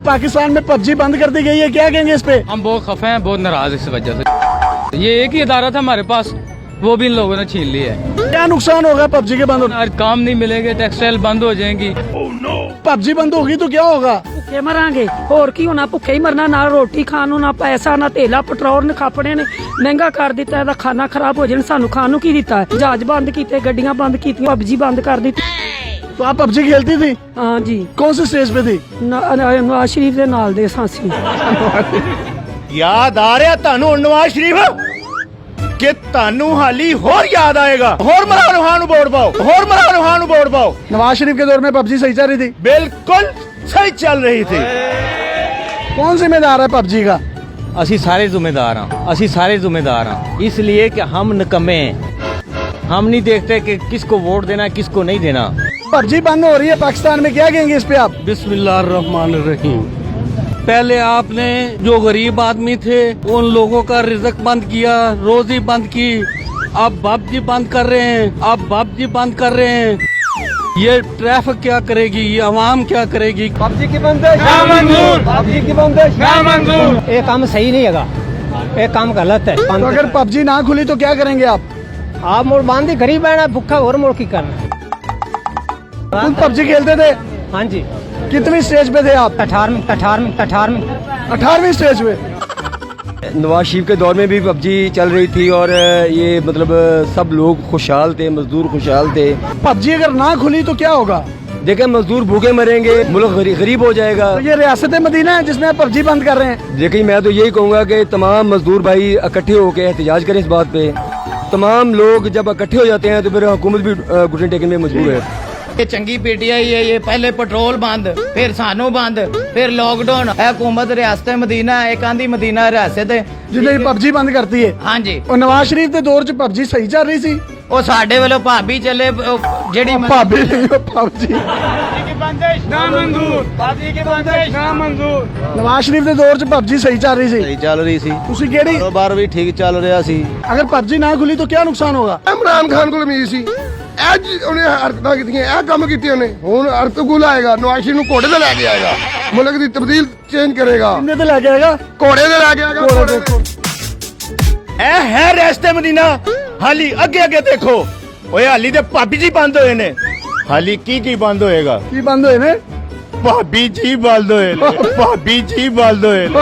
पाकिस्तान में पबजी बंद कर दी गई है, क्या कहेंगे इस पे? हम बहुत खफे हैं, बहुत नाराज इस वजह से। ये एक ही अदारा था हमारे पास, वो भी इन लोगों ने छीन लिया है। क्या नुकसान होगा पबजी के बंद होने? आज काम नहीं मिलेंगे, टेक्सटाइल बंद हो जाएंगी। पबजी बंद होगी तो क्या होगा? ਭੁੱਖੇ ਮਰਾਂਗੇ, ਹੋਰ ਕੀ ਹੋਣਾ? ਭੁੱਖੇ ਹੀ ਮਰਨਾ, ਨਾ ਰੋਟੀ ਖਾਣ ਨੂੰ, ਨਾ ਪੈਸਾ, ਨਾ ਤੇਲਾ, ਪੈਟਰੋਲ ਨੇ ਖਾਪੜੇ ਨੇ ਮਹਿੰਗਾ ਕਰ ਦਿੱਤਾ। ਇਹਦਾ ਖਾਣਾ ਖਰਾਬ ਹੋ ਜਾਣ, ਸਾਨੂੰ ਖਾਣ ਨੂੰ ਕੀ ਦਿੱਤਾ? ਜਹਾਜ਼ ਬੰਦ ਕੀਤੇ, ਗੱਡੀਆਂ ਬੰਦ ਕੀਤੀਆਂ, ਪਬਜੀ ਬੰਦ ਕਰ ਦਿੱਤੀ। तो आप पबजी खेलती थी? ਹਾਂ ਜੀ, कौन सी स्टेज पे थी? ਨਵਾਜ਼ ਸ਼ਰੀਫ ਦੇ ਨਾਲ ਦੇ ਸਾਂਸੀ। याद आ रहा ਤੁਹਾਨੂੰ नवाज शरीफ कि ਤੁਹਾਨੂੰ ਹਾਲੀ ਹੋਰ याद आएगा। ਹੋਰ इमरान खान ਨੂੰ ਵੋਟ ਪਾਓ, ਹੋਰ इमरान खान ਨੂੰ ਵੋਟ ਪਾਓ। नवाज शरीफ के दौर में पबजी सही चल रही थी? बिल्कुल सही चल रही थी। कौन जिम्मेदार है पबजी का? ਅਸੀਂ ਸਾਰੇ ਜ਼ਿੰਮੇਦਾਰ ਹਾਂ, ਅਸੀਂ ਸਾਰੇ ਜ਼ਿੰਮੇਦਾਰ ਹਾਂ, इसलिए कि हम निकम्मे हैं। हम नहीं देखते कि किसको वोट देना, किसको नहीं देना। पबजी बंद हो रही है पाकिस्तान में, क्या कहेंगे इस पे आप? बिस्मिल्लाहिर्रहमानिर्रहीम। पहले आपने जो गरीब आदमी थे उन लोगों का रिज़्क बंद किया, रोजी बंद की। अब पबजी बंद कर रहे हैं, अब पबजी बंद कर रहे हैं। ये ट्रैफिक क्या करेगी, ये आवाम क्या करेगी? पबजी की बंदिश ना मंजूर, पबजी की बंदिश ना मंजूर। ये काम सही नहीं है, ये काम गलत है। तो अगर पबजी ना खुली तो क्या करेंगे आप? आप मोड़ बांधी गरीब है ना, भूखा और मोड़ की करना। तुम पबजी खेलते थे? हाँ जी। कितनी स्टेज पे थे आप? 18वीं स्टेज पे। नवाज शरीफ के दौर में भी पबजी चल रही थी और ये मतलब सब लोग खुशहाल थे, मजदूर खुशहाल थे। पबजी अगर ना खुली तो क्या होगा? देखें, मजदूर भूखे मरेंगे, मुल्क गरीब हो जाएगा। तो ये रियासत मदीना है जिसमें आप पबजी बंद कर रहे हैं। देखिए, मैं तो यही कहूँगा कि तमाम मजदूर भाई इकट्ठे होकर एहतजाज करें इस बात पे। तमाम लोग जब इकट्ठे हो जाते हैं तो फिर हुकूमत भी घुटने टेकने में मजबूर है। ये चंगी पीटीआई है, ये पहले पेट्रोल बंद, फिर सानू बंद, फिर लॉकडाउन। हुकूमत रियासत मदीना एक आंधी मदीना रियासत है जिन्हें पबजी बंद करती है। हाँ जी। और नवाज शरीफ के दौर च पबजी सही चल रही थी? ਉਹ ਸਾਡੇ ਵੱਲੋਂ ਭਾਬੀ ਚੱਲੇ ਜਿਹੜੀ भाभी पबजी नवाज शरीफ के दौर च पबजी सही चल रही थी? चल रही थी, ਤੁਸੀਂ ਕਿਹੜੀ? कारोबार भी ठीक चल रहा सी। अगर पबजी ना खुली तो क्या नुकसान होगा? ਇਮਰਾਨ ਖਾਨ ਕੋਲ ਉਮੀਦ ਸੀ, ਉਹਨੇ ਹਰਕਤਾਂ ਕੀਤੀਆਂ, ਇਹ ਕੰਮ ਕੀਤੇ ਉਹਨੇ। ਹੁਣ ਅਰਤਗੁਲ ਆਏਗਾ, ਨਵਾਜ਼ ਸ਼ਰੀਫ ਨੂੰ ਘੋੜੇ ਤੇ ਲੈ ਕੇ ਆਏਗਾ, ਮੁਲਕ ਦੀ ਤਬਦੀਲ ਚੇਂਜ ਕਰੇਗਾ। किन्ने ते लेके आएगा? ਘੋੜੇ ਤੇ ਲੈ ਕੇ ਆਏਗਾ, ਘੋੜੇ ਤੇ। ਇਹ ਹੈ ਰਿਆਸਤ ਮਦੀਨਾ। ਹਾਲੀ ਅੱਗੇ ਅੱਗੇ ਦੇਖੋ, ਓਏ ਹਾਲੀ ਤੇ ਭਾਬੀ ਜੀ ਬੰਦ ਹੋਏ ਨੇ। ਹਾਲੀ ਕੀ ਬੰਦ ਹੋਏਗਾ? की बंद हुए ने? ਭਾਬੀ ਜੀ ਬੰਦ ਹੋਏ ਨੇ, ਭਾਬੀ ਜੀ ਬੰਦ ਹੋਏ ਨੇ।